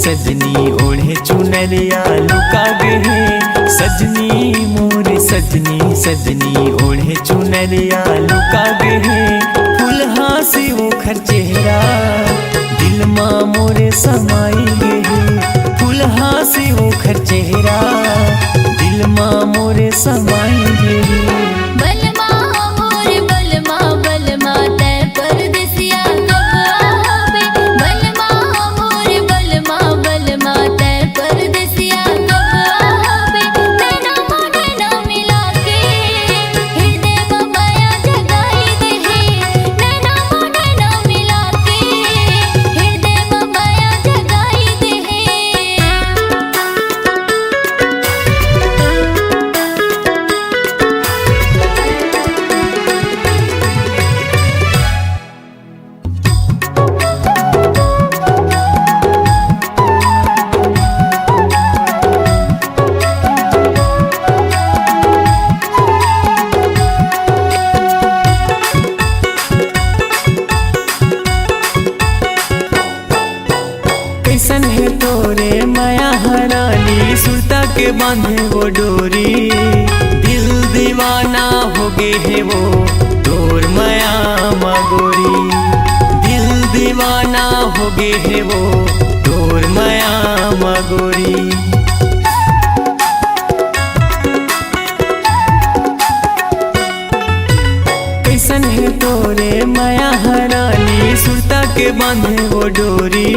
सजनी ओढ़े चुनरिया लुका गे। सजनी मोरे सजनी सजनी ओढ़े चुनरिया लुका गे। फुलहा से ओखर चेहरा दिल माँ मोरे समाई गे। फुलहा से ओखर चेहरा दिल माँ मोरे समाई गे। बलमा मोर बलमा बलमा ते परदेसिया कब आवे। बलमा मोर बलमा बलमा ते परदेसिया कब आवे। नैना मोढ़े ना मिला के हृदय में माया जगाई दे। नैना मोढ़े ना मिला के हृदय में माया जगाई दे। कैसन है तोरे माया हरानी सुरता के बांधे वो डोरी। दिल दीवाना हो गे है वो तोर माया मगोरी। दिल दीवाना हो गे है वो तोर माया मगोरी। कैसन है तोरे माया हरानी सुरता के बांधे वो डोरी।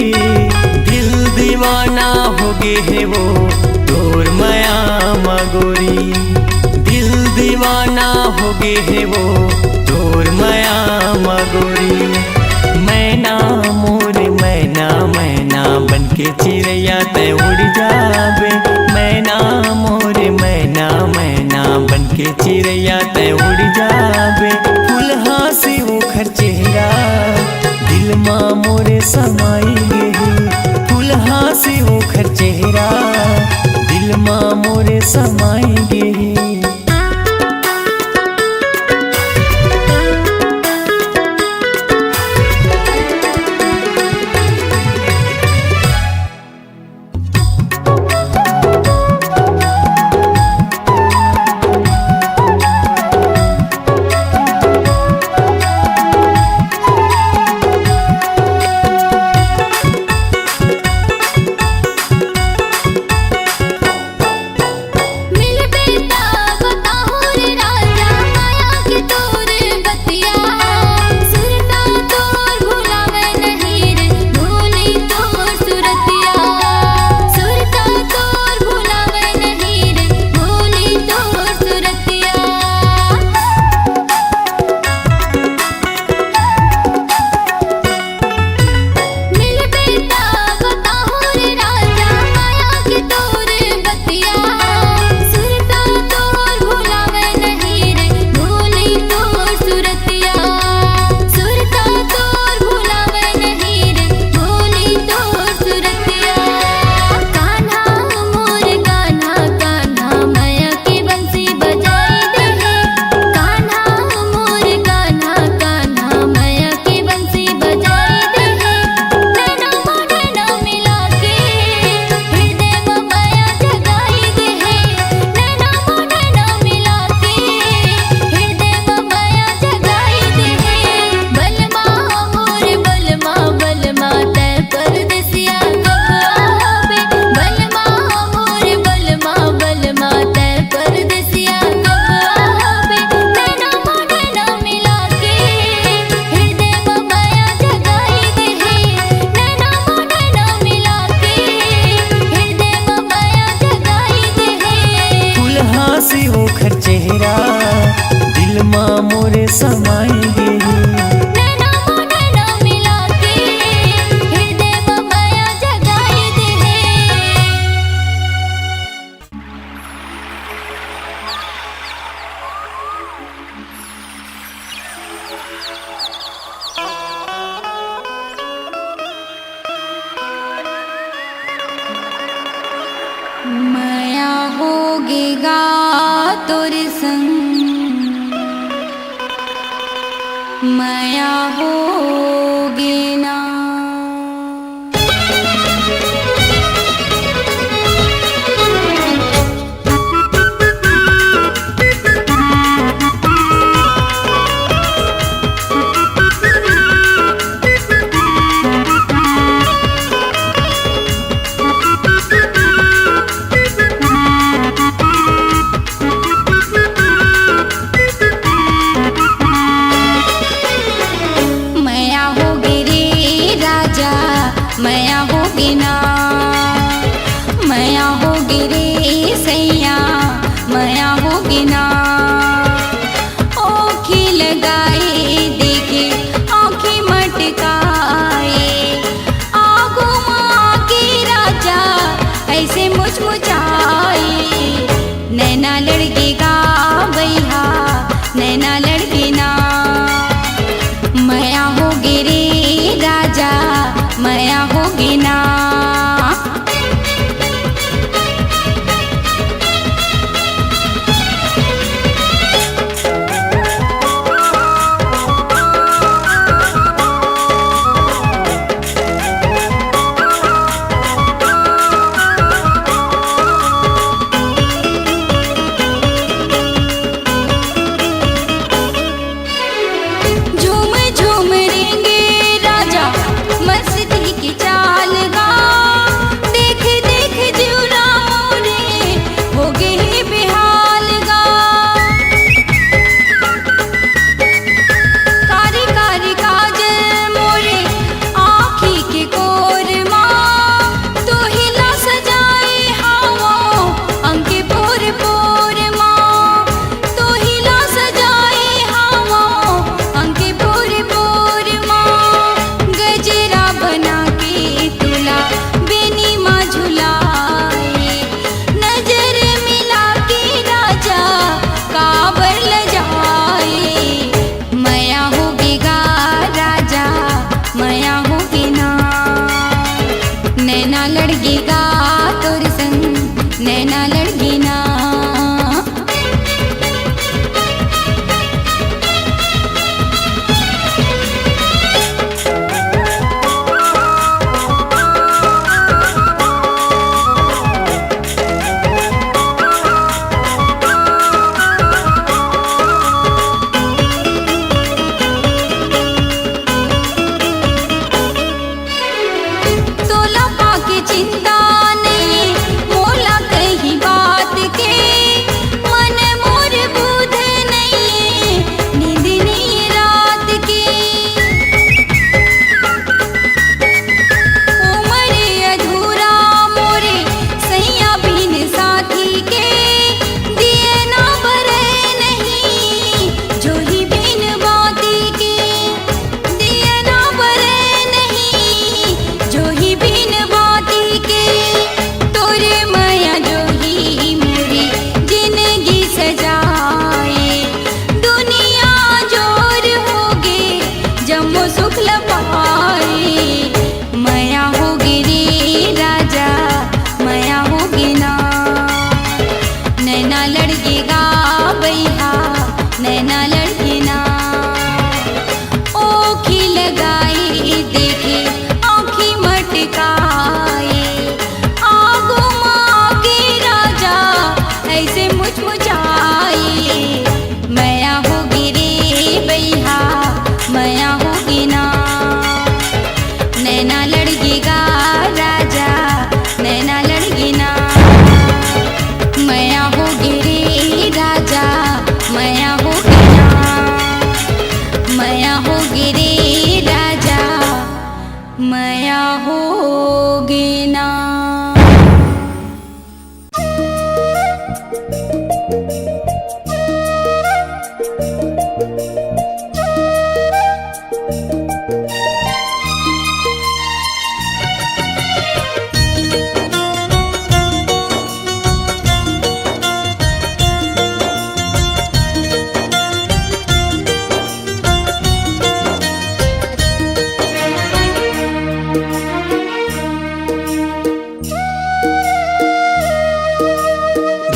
दिल दीवाना हो गे है वो तोर माया मगोरी। दिल दीवाना हो गे है वो तोर माया मगोरी। मैना मोरे मैना मैना बनके चिड़ैया ते उड़ जावे। मैना मोरे मैना मैना बनके चिड़ैया ते उड़ जावे। फुलहा से ओखर चेहरा दिल माँ मोरे समाई गे। फुलहा से ओखर चेहरा दिल माँ मोरे समाई गे। चेहरा दिल माँ मोरे समाई गे। नैना मोढ़े ना मिला के हृदय में माया जगाई दे। माया होगेगा तोरे संग, माया होगे ना। होगी ना, मया होगी रे सैया मया होगी ना। ओखी लगाए देखे आँखें मटकाए, आगो माँ के राजा ऐसे मुचमुचाए। नैना लड़केगा भैया नैना लड़के ना, मया होगी रे राजा मया होगी ना। झूम झूम रेंगे राजा मस्ती की चाल गा, देख देख जुरा मोरे हो गए बेहाल गा। कारी कारी काजल मोरे आँखी के कोर माँ, तो हिला सजाए हवा अंके पोर पोर माँ, तो हिला सजाए हवा अंके पोर पोर माँ। गजरा बना के तुला बेनी माँ झुलाए, नजर मिला के राजा काबर ल जाए। मया होगी गा राजा मया होगी ना, नैना लड़गी गा तोर संग नैना लड़गी ना। तोला पाके चिंता नहीं मोला कही बात के, मन मोर बुध नहीं नींद नहीं रात के। उमर अधूरा मोरे सैया बिन साथी के, दिए ना बरे नहीं जो ही बिन बाती के, दिए ना बरे नहीं जो ही बिन बाती के। तोरे मया जो ही मोरी जिंदगी सजाए, दुनिया जोर होगे जम्मो सुख लपाए। मया होगी रे राजा मया होगी ना, नैना लड़की गा भैया नैना लड़की ना। ओखी लगाई देखे आँखी मटकाए, आगो माँ के राजा ऐसे मुचमुचाए। मया होगी रे भैया मया होगी ना, नैना लड़की गा राजा नैना लड़की ना। मया होगी रे राजा मया होगी ना, मया होगी रे राजा मया होगी ना।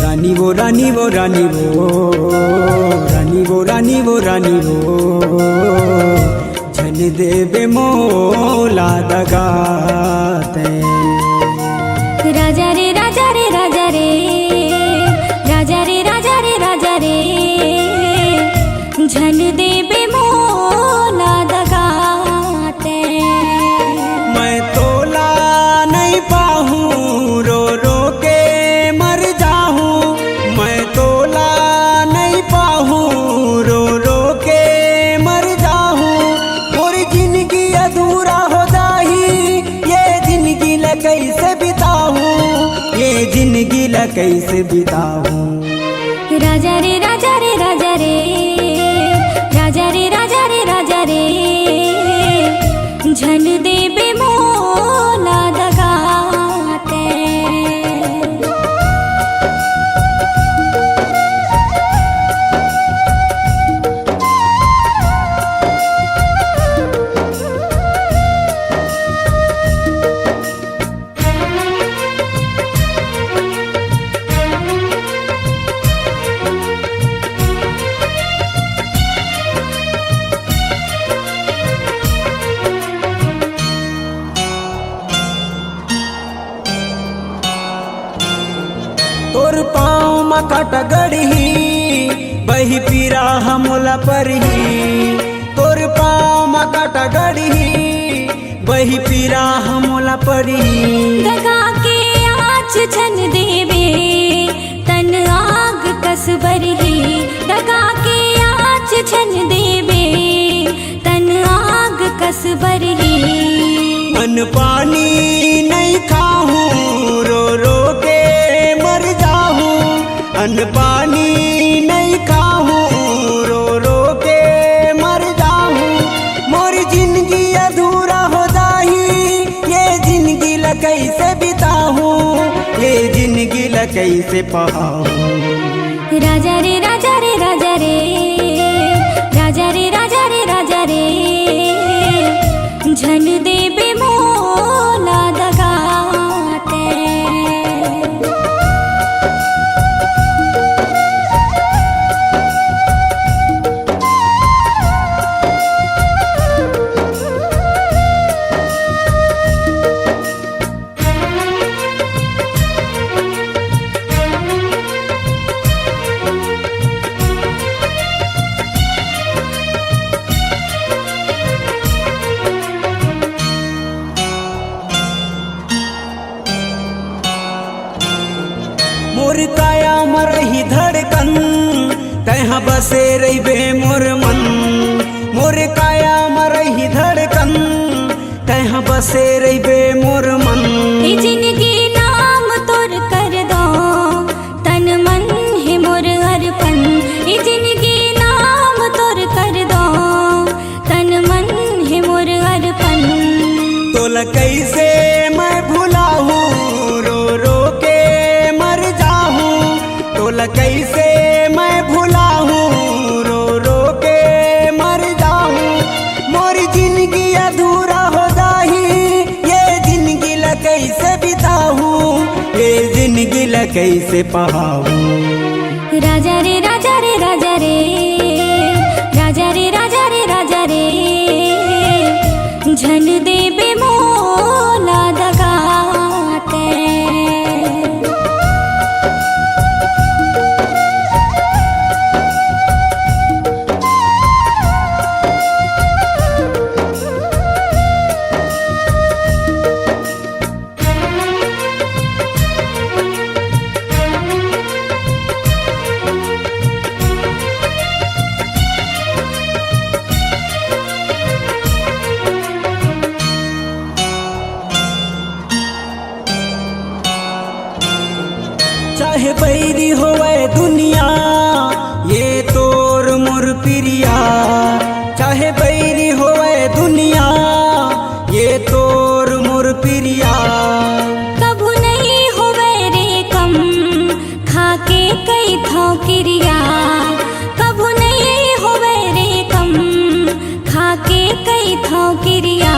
रानी वो रानी वो रानी वो रानी वो रानी वो रानी वो, झन देवे मोला दगाते। राजा रे राजा रे राजा रे राजा रे राजा रे राजा रे, झन देवे मोला दगाते। मैं तोला नहीं पाहूँ रो रो के मर जाहूँ, मैं तोला नहीं पाहूँ रो रो के मर जाहूँ। और जिंदगी अधूरा हो जाही ये जिंदगी लग कैसे बिताऊं। राजा रे राजा रे राजा रे राजा रे राजा रे राजा रे झन देबे मोला दगाते। तोर पाँव मकाट गढ़ी बही पीरा हमला परही। तोर पाँव मकाट गढ़ी बही पीरा हमला परही। दगा के आँच छन देबे तन आग कसबरही। दगा के आँच छन देबे तन आग कसबरही। अन्न पानी नहीं खाऊं रो रो के मर जाऊं। अन्न पानी नहीं खाऊं रो रो के मर जाऊं। मोर जिंदगी अधूरा हो जाही ये जिंदगी ला कैसे बिताऊं। ये जिंदगी ला कैसे पाऊं। राजा रे राजा रे राजा रे राजा रे राजा रे राजा रे झन देबे मोला दगाते। मोर काया मरही धड़कन तहाँ बसे रहिबे मोर मन। मोर काया मरही धड़कन तहाँ बसे रहिबे मोर मन। ए जिंदगी नाम तोर कर दो तन मन है मोर अर्पण। ए जिंदगी नाम तोर कर दो तन मन है मोर अर्पण। तोला कैसे मैं भुलाऊं रो रो के मर जाऊं। तोला कैसे मैं भुलाऊं रो रो के मर जाऊं। मोर जिंदगी अधूरा हो जाही ये जिंदगी ला कैसे बिताऊं। ये जिंदगी ला कैसे पाऊं। राजा रे राजा रे राजा रे राजा रे राजा रे राजा रे झन देबे मोला दगाते। चाहे बैरी होवे दुनिया ये तोर मोर प्रिया। चाहे बैरी होवे दुनिया ये तोर मोर प्रिया। कभू नहीं होवे रे कम खाके कई थौ क्रिया। कभू नहीं होवे रे कम खाके कई थौ क्रिया।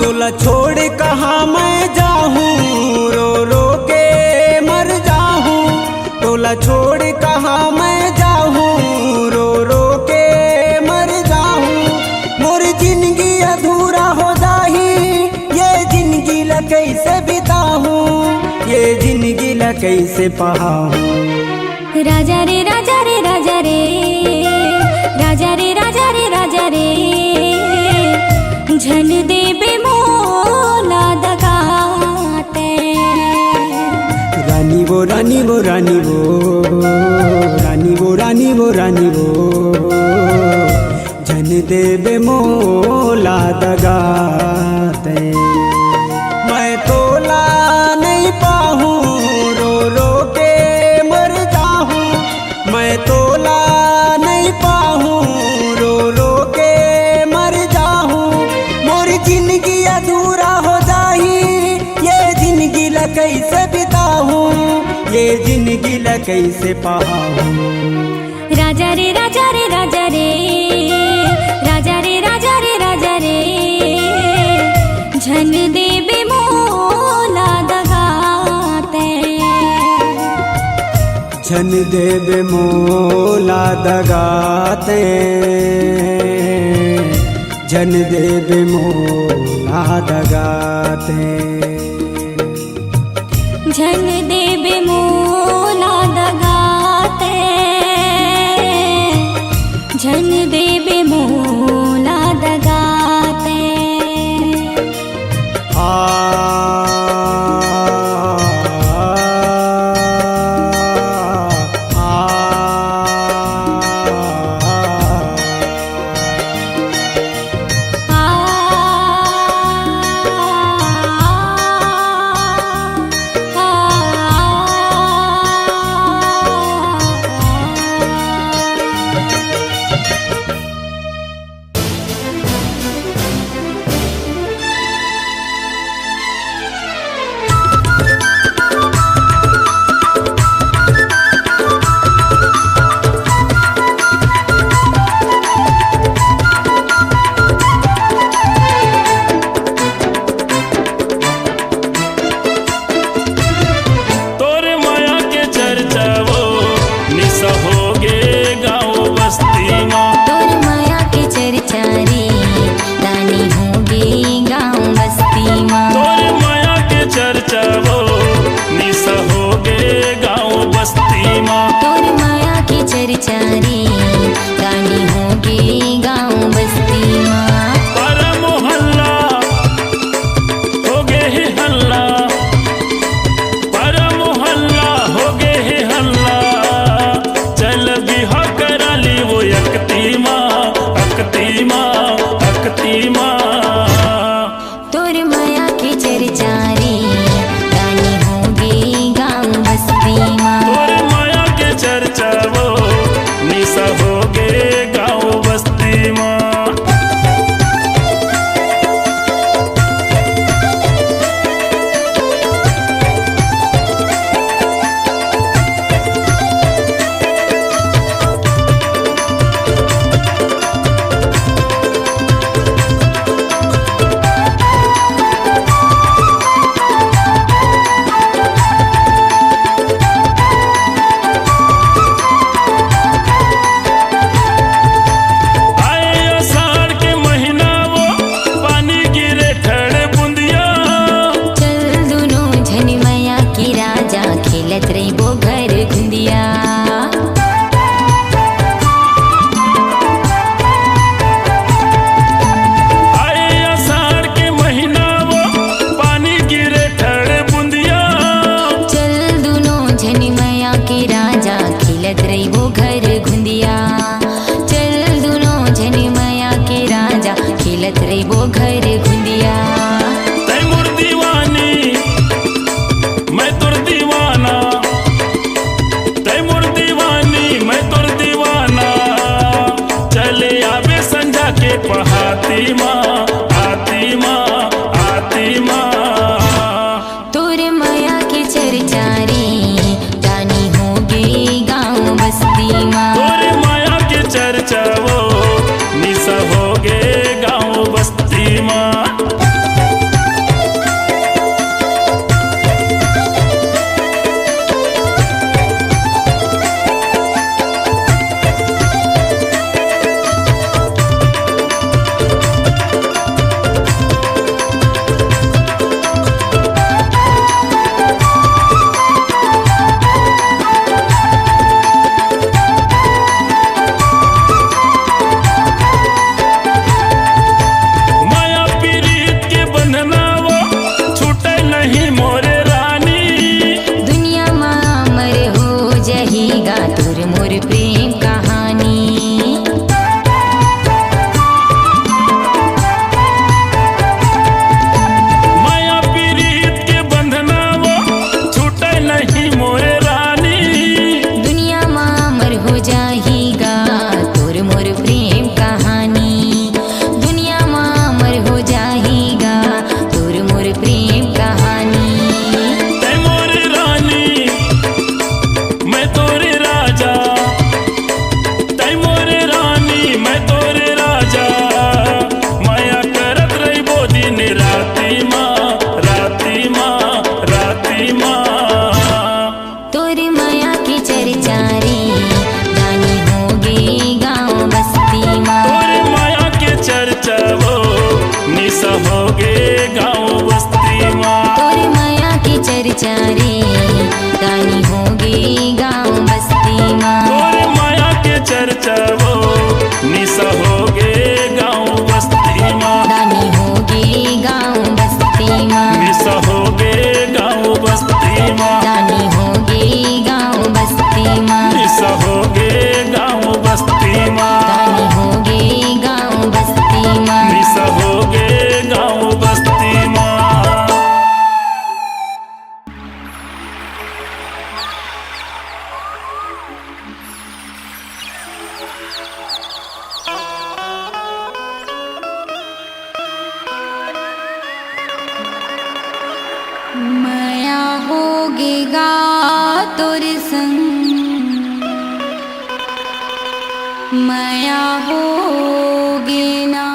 तोला छोड़ कहाँ मैं जाऊं रो रो के मर जाऊं। तोला छोड़ कहाँ मैं जाऊं रो रो के मर जाऊं। मोर जिंदगी अधूरा हो जाही ये जिंदगी ला कैसे बिताऊं। ये जिंदगी ला कैसे पाऊं। राजा रे राजा रे राजा रे राजा रे राजा रे राजा रे झन देबे मोला दगाते। रानी वो रानी वो रानी वो रानी वो रानी वो रानी वो झन देबे मोला दगाते। मैं तोला नहीं पाऊं रो रो त कैसे पाहू। राजा रे राजा रे राजा रे राजा रे राजा रे राजा रे झन देबे मोला दगाते झन देबे मोला दगाते झन देबे मोला दगाते झन देबे मोला दगाते झन देबे मोला दगाते होगेगा तोर संग माया होगे ना।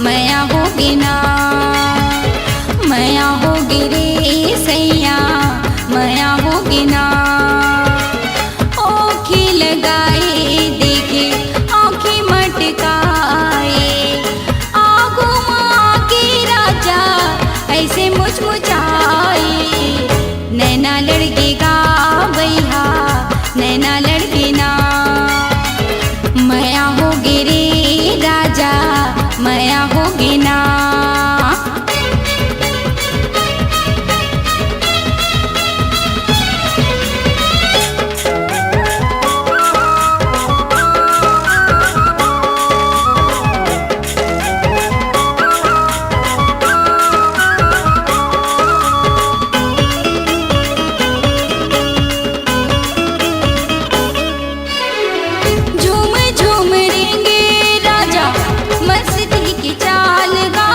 माया होगी ना, माया होगी रे सैया, माया होगी ना। ओखी लगाए देखे आँखें मटकाए, आगो माँ के राजा ऐसे मुचमुचाए। नैना लड़केगा भैया, नैना लड़के ना। माया होगी रे राजा, माया होगी ना। झूम झूम रेंगे राजा मस्ती की चाल गा,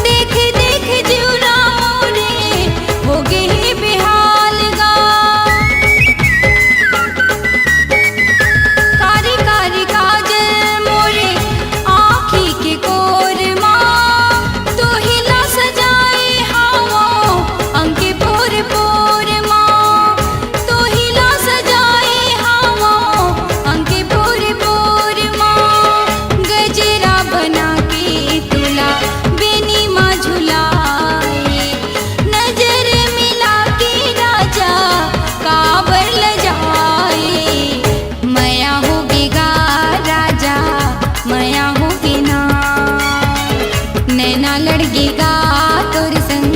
देख देख जुरा मोरे हो गए बेहाल गा। कारी कारी काजल मोरे आँखी के कोर माँ, तो हिला सजाए हवा अंके पोर पोर माँ, तो हिला सजाए हवा अंके पोर पोर माँ। गजरा बना के तुला बेनी माँ झुलाए, नजर मिला के राजा काबर ल जाए। माया होगेगा राजा, माया होगी ना। नैना लड़गेगा तोर संग,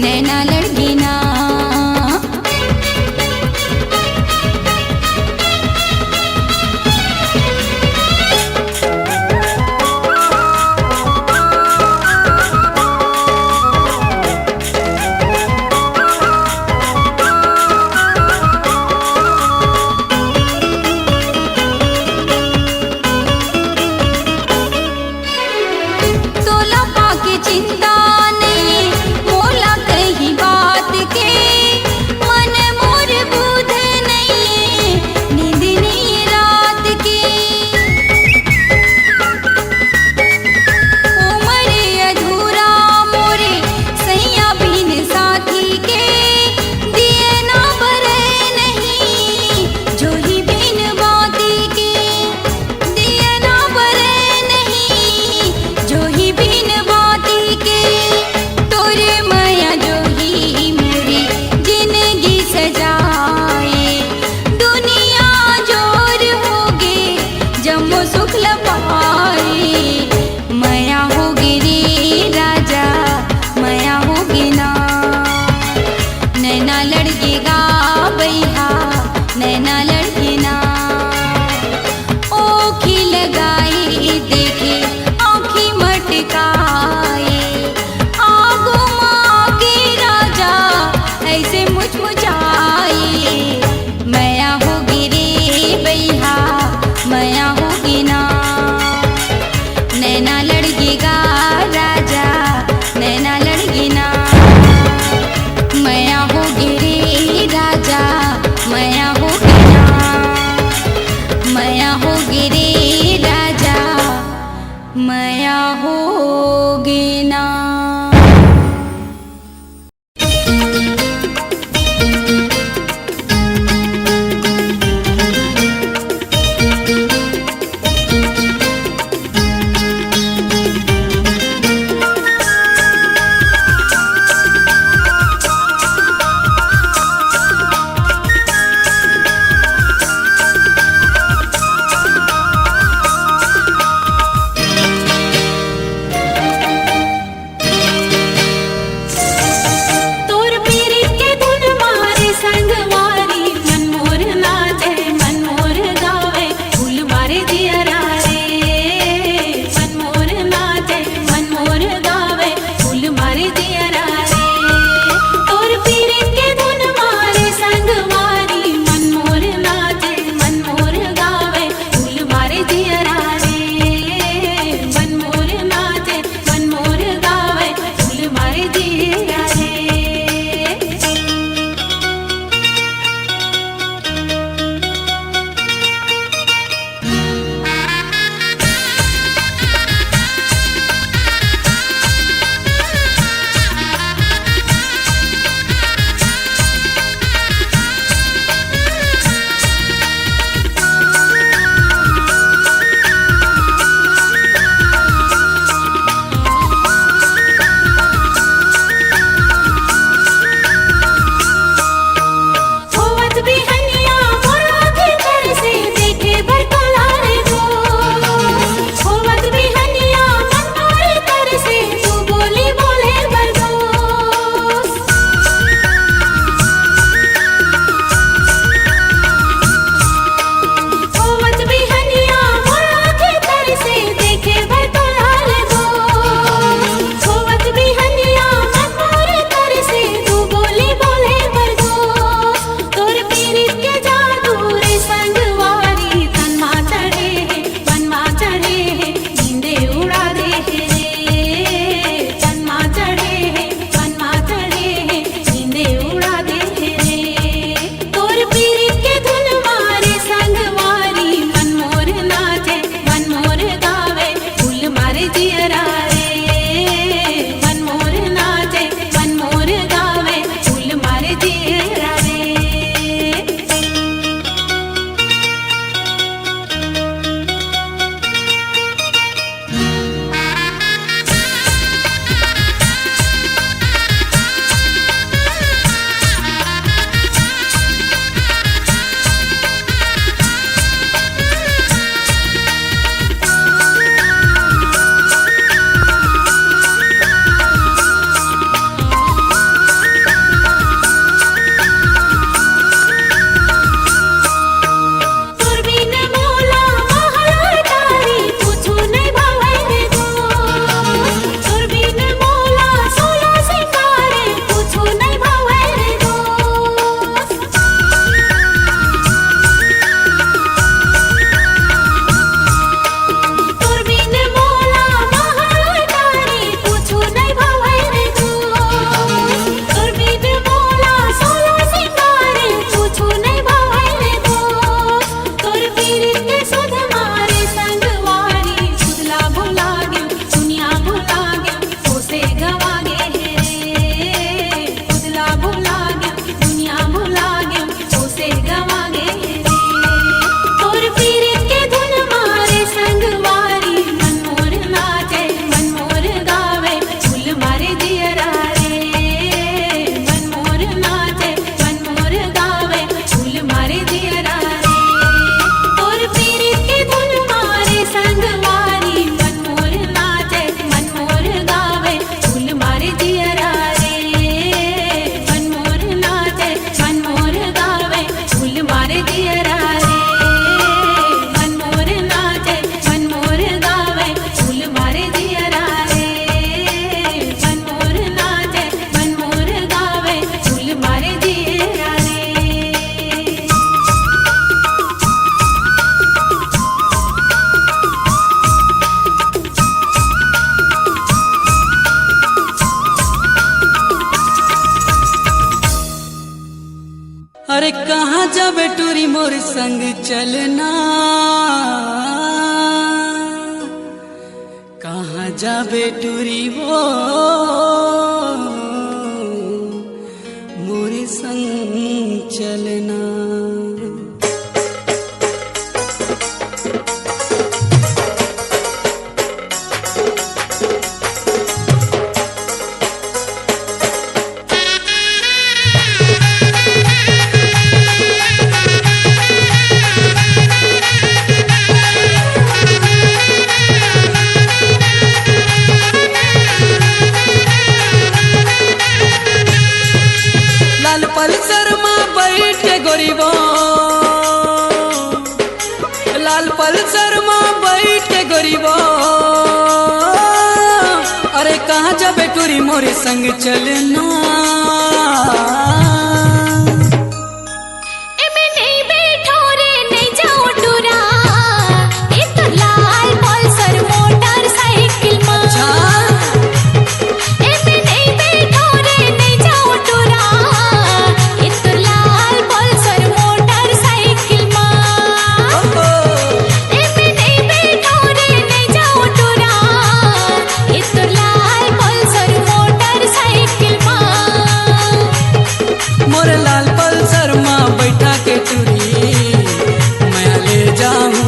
नैना लड़गी ना। तोला पाके चिंता नहीं मोला कही बात के, मन मोर बुध नहीं नींद नहीं रात के। उमर अधूरा मोरे सैया बिन साथी के, दिए ना भरे नहीं जोही बिन बाती के, दिए ना भरे नहीं जोही बिन बाती के। तोरे माया जोही मोरी जिंदगी सजाए, दुनिया जोर होगे जम्मो सुख लपाए। माया होगी रे राजा, माया होगी ना। नैना लड़केगा भैया, नैना लड़के ना। ओखी लगाए देखे आँखी मटकाए, आगो माँ के राजा ऐसे मुचमुचाए। माया होगी रे भैया, माया होगी ना। नैना लड़केगा राजा, नैना लड़गी ना। अरे कहाँ जाबे टूरी मोर संग चलना, कहाँ जाबे टूरी वो मोर संग चलना। लाल पल्सर में बैठ के गोरीबो, लाल पल्सर में बैठ के गोरीबो, अरे कहाँ जाबे टूरी मोरे संग चलना। लाल पल्सर में बैठा के टूरी मैं ले जाऊं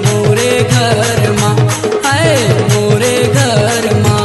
मोरे घर माँ, हाय मोरे घर माँ।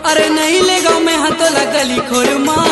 अरे नहीं ले गाँव में हाथ लगली खोर माँ।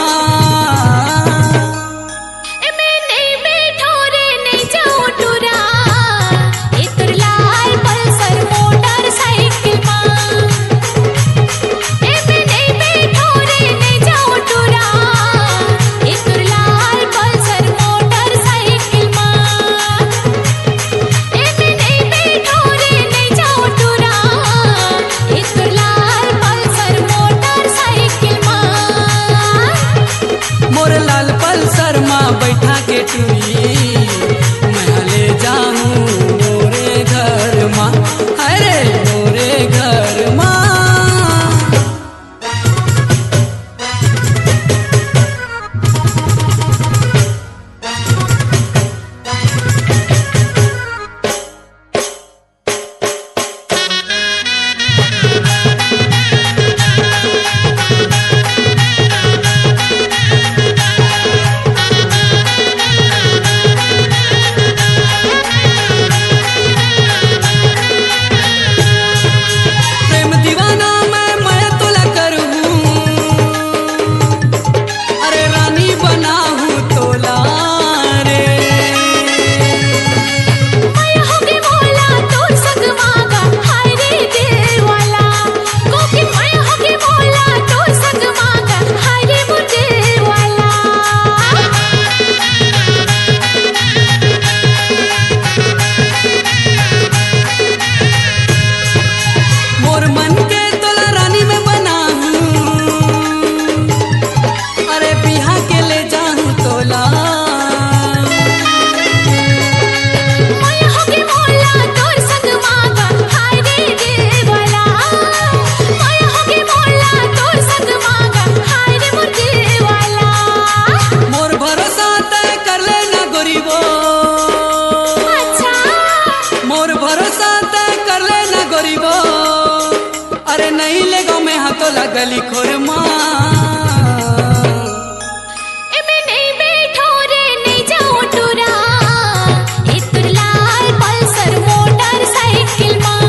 अरे नहीं ले गो में हाथों लगली खोरमा एमे नहीं बैठो रे नहीं जाओ टूरा ए तुर लाल पल्सर मोटरसाइकिल मां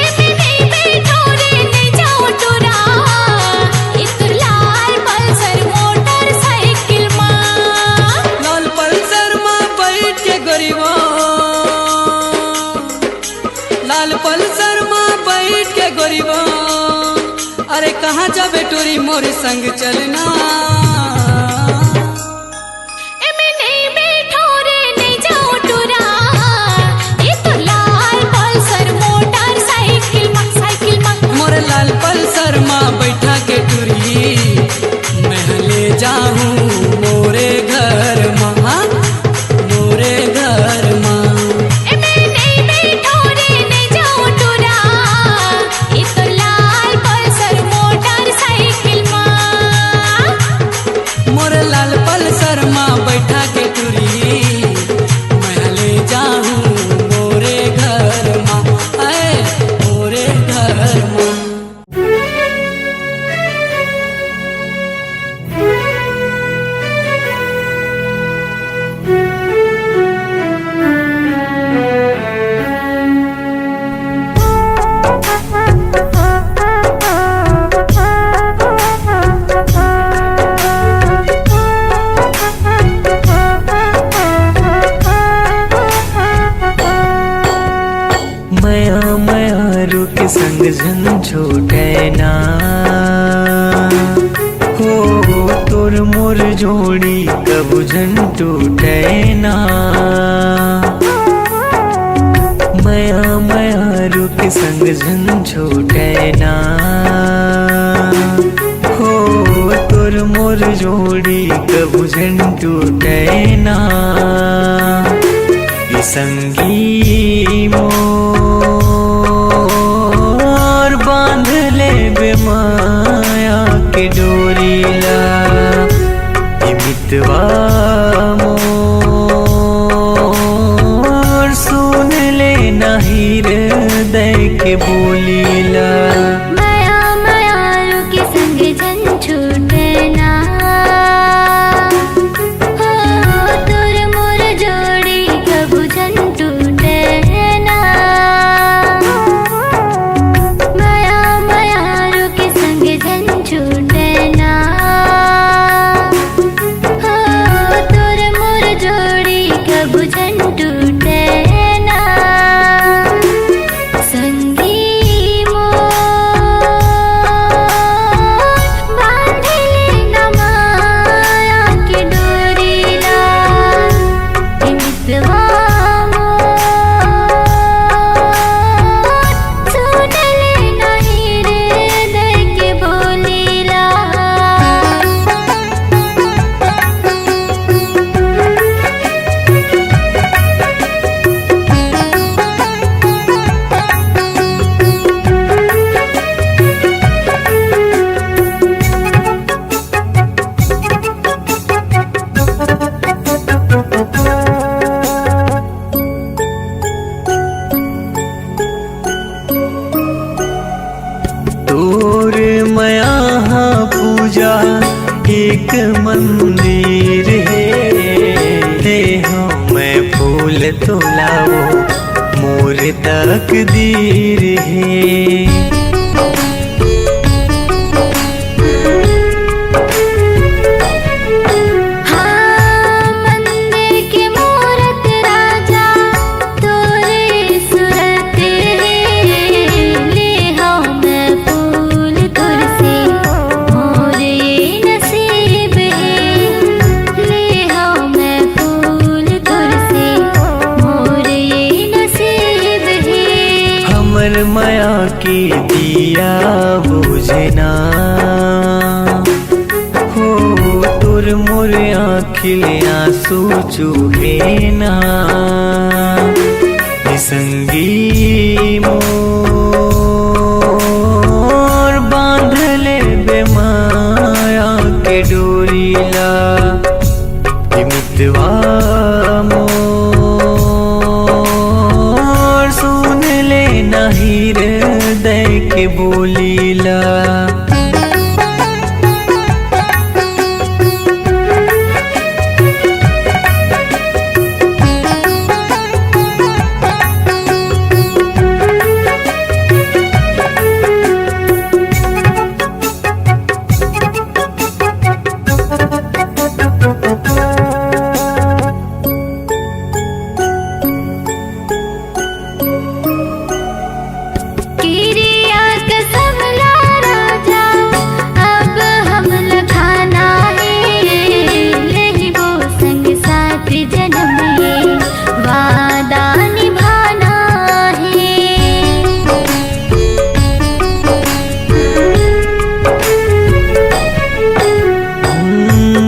एमे नहीं बैठो रे नहीं जाओ टूरा ए तुर लाल पल्सर मोटरसाइकिल मां लाल पल्सर माँ बैठ के गरीबा लाल पल्सर माँ बैठ के गरीबा अरे कहाँ जाबे टोरी मोर संग चलना एमे नहीं बैठो रे नहीं जाओ टूरा ए तुर लाल पल्सर मोटरसाइकिल मां मोर लाल पल्सर माँ बैठा के टूरी मैं ले जाऊं मोरे घर माँ मोरे घर माँ एमे नहीं बैठो रे नहीं जाओ टूरा ए तुर लाल पल्सर मोटरसाइकिल मां मोर लाल पल्सर माँ बैठा के टूरी मैं ले जाऊं मोरे घर माँ आए मोरे घर माँ मया मया रुक संग झन छोटे ना हो तोर मोर जोड़ी कबू झन टूटे ना मया मया रुक संग झन छोटे ना हो तोर मोर जोड़ी कबू झन टूटे ना ये संगी मोर बांध ले बेमाया के डोरीला ये मितवा मोर सुन ले नाही हृदय के बोलीला माया माया रुके संग जन छूटे ना हो तोर मोर जोड़ी कबू जन टूटे ना माया माया रुके संग जन छूटे ना हो तोर मोर जोड़ी कबू जन टूटे ना संगी मोर बांधले न माया के डोरीला ए मितवा मोर सुनले नहीं हृदय के बोलीला तोर मया पूजा एक मंदिर है देहो मैं फूल तोलाओ मोर तकदीर है हाँ मंदिर के मूरत राजा तोरे सूरत है ले हाँ मैं फूल तुरसे मोरे नसीब है ले हाँ मैं फूल तुरसे मोरे नसीब है हमर माया की दिया बुझना हो तोर मोर आँखिले आंसू चूहे ना ये संगी मोर बांध ले बेमाया के डोरीला ये मितवा मोर सुन ले नाही हृदय के बोलीला। किरिया कसम ला राजा अब हम लखाना है, रही वो संग साथ जन्म ये वादा निभाना है।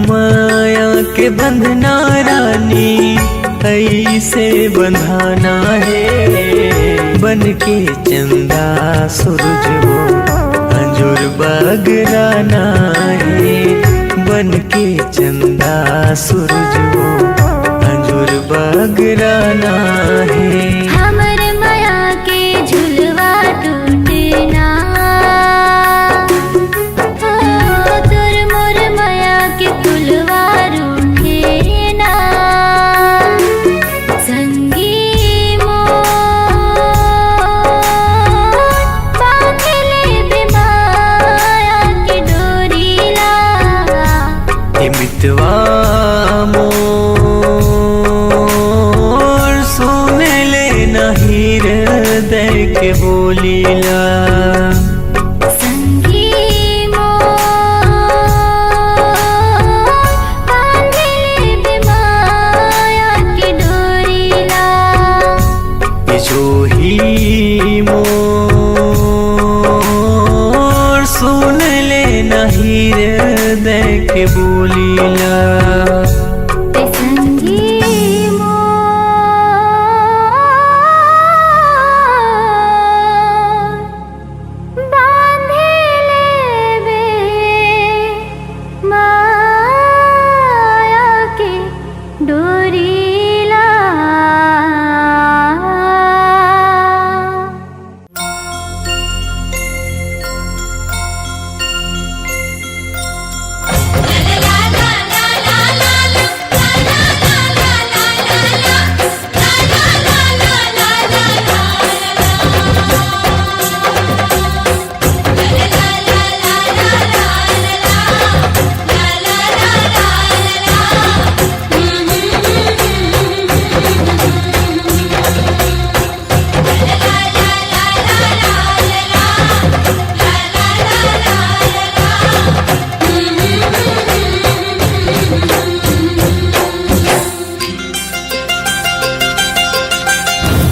माया के बंधना रानी ऐसे बंधाना है, बन के चंदा सूरज वो अंजुर बगराना है, बन के चंदा सूरज वो अंजुर बगराना है। हमर माया के झुलवा टूटना, तोर मोर माया के कुलवा रूठेना, संगी मोर बांधले बेमाया के डोरीला। हे मितवा मोर सुन ले नहीं हृदय के बोलीला। संगी मोर बांधले बेमाया के डोरीला। ये जो ही मोर सुन ले नहीं हृदय के बोलीला। ते संगी मोर बांधले माया के डोरीला।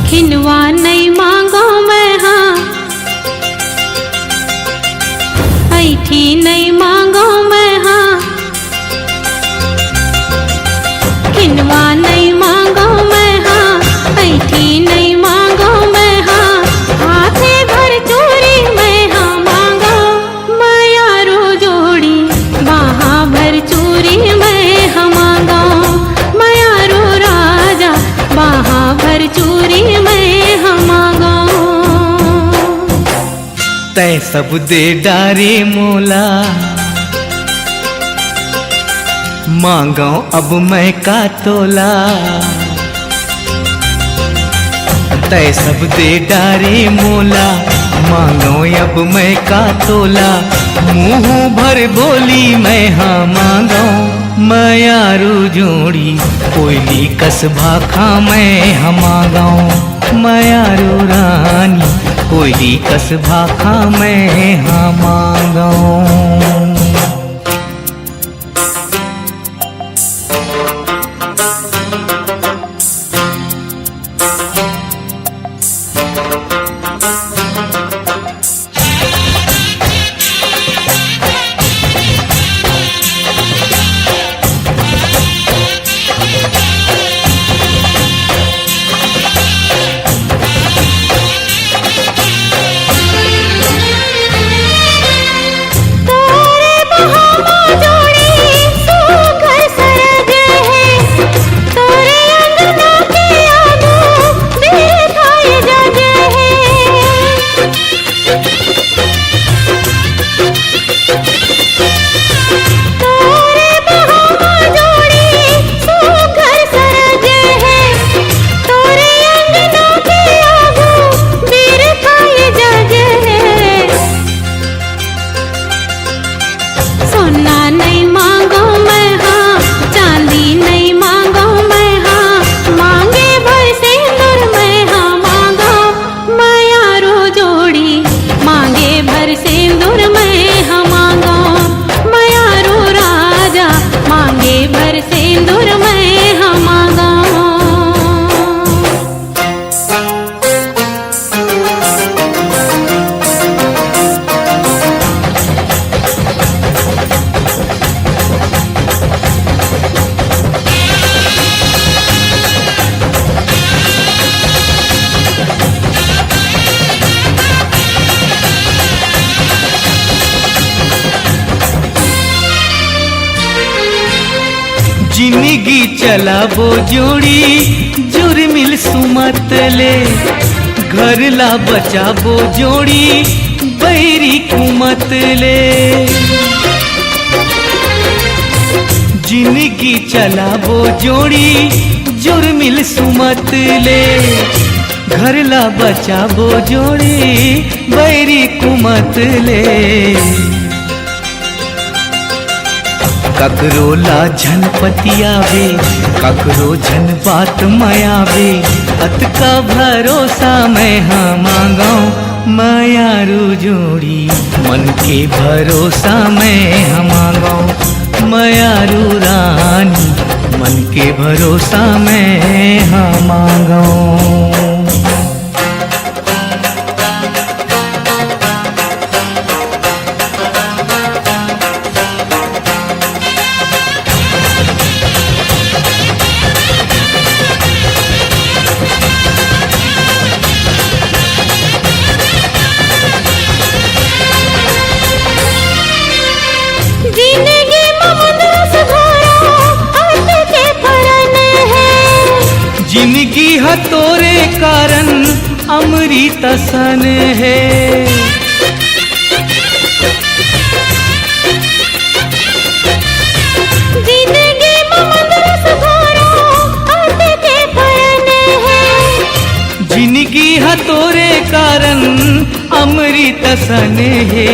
खिनवा नहीं मांगो मैं हाँ, ऐठी नहीं मांगो मैं हाँ, खिनवा नहीं मांगो मैं हाँ, ऐठी नहीं मांगो मैं हाँ, हाथे भर चूरी मैं हाँ मांगो, मायारो जोड़ी बाहा भर चूरी मैं हाँ मांगो, मायारो राजा बाहा भर चूरी मैं हाँ मांगो। तै सब दे डारे मोला, मांगो अब मैं का तोला। तै सब दे डारे मोला, मांगो अब मैं का तोला। मुंह भर बोली मैं हाँ मांगो, मायारू जोड़ी कोयली कस भाखा मैं हाँ मांगो, मायारू रानी कोयली कस भाखा मैं हाँ मांगो। तोरे जिंदगी चलाबो जोड़ी जुर्मिल सुमतले घर ला बचाबो जोड़ी बैरी कुमतले जिंदगी चलाबो जोड़ी जुर्मिल सुमतले घर ला बचाबो जोड़ी बैरी कुमतले ककरो ला झन पतियावे ककरो झन बात मयावे अत का भरोसा मैं हाँ मांगाऊं मायारू जोड़ी मन के भरोसा मैं हाँ मांगाऊं मायारू रानी मन के भरोसा मैं हाँ मांगाऊं। जिंदगी ममदस भरा हाथ के फरन है जिंदगी है तोरे कारण अमृत सन है जिंदगी ममदस भरा हाथ के फरन है जिंदगी है तोरे कारण अमृत सन है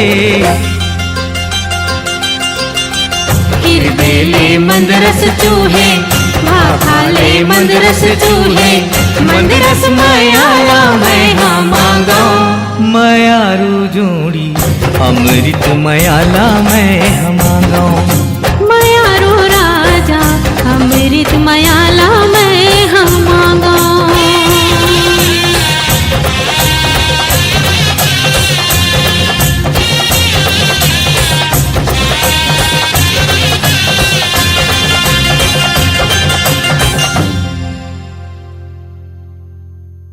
हिरवेले मंदरस चूहे भाले मंदरस चूहे मंदरस मायाला मैं हाँ मांगाऊं मायारू जोड़ी अमृत मयाला मैं हाँ मांगाऊं मायारो राजा अमृत माया